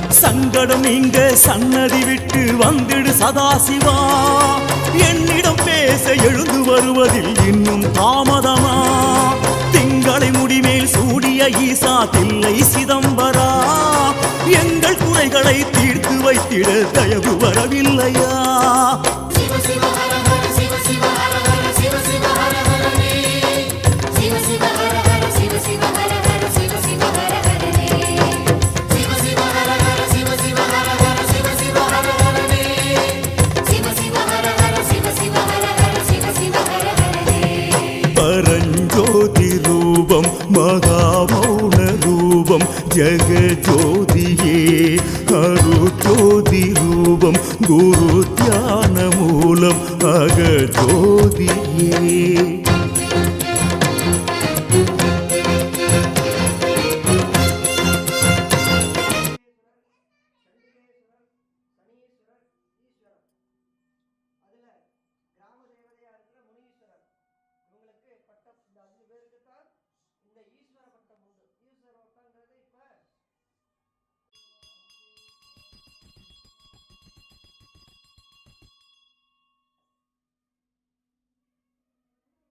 சங்கடம் நீங்க சன்னதி விட்டு வந்திடு சதாசிவா. என்னிடம் பேச எழுந்து வருவதில் இன்னும் தாமதமா? திங்களை முடிமேல் சூடிய ஈசா தில்லை சிதம்பரா, எங்கள் குறைகளை தீர்த்து வைத்திட தயவு வரவில்லையா? பரஞ்சோதி ரூபம் மகாமௌன ரூபம் ஜெகஜோதியே, அருஜோதி ரூபம் குரு தியான மூலம் அகஜோதி.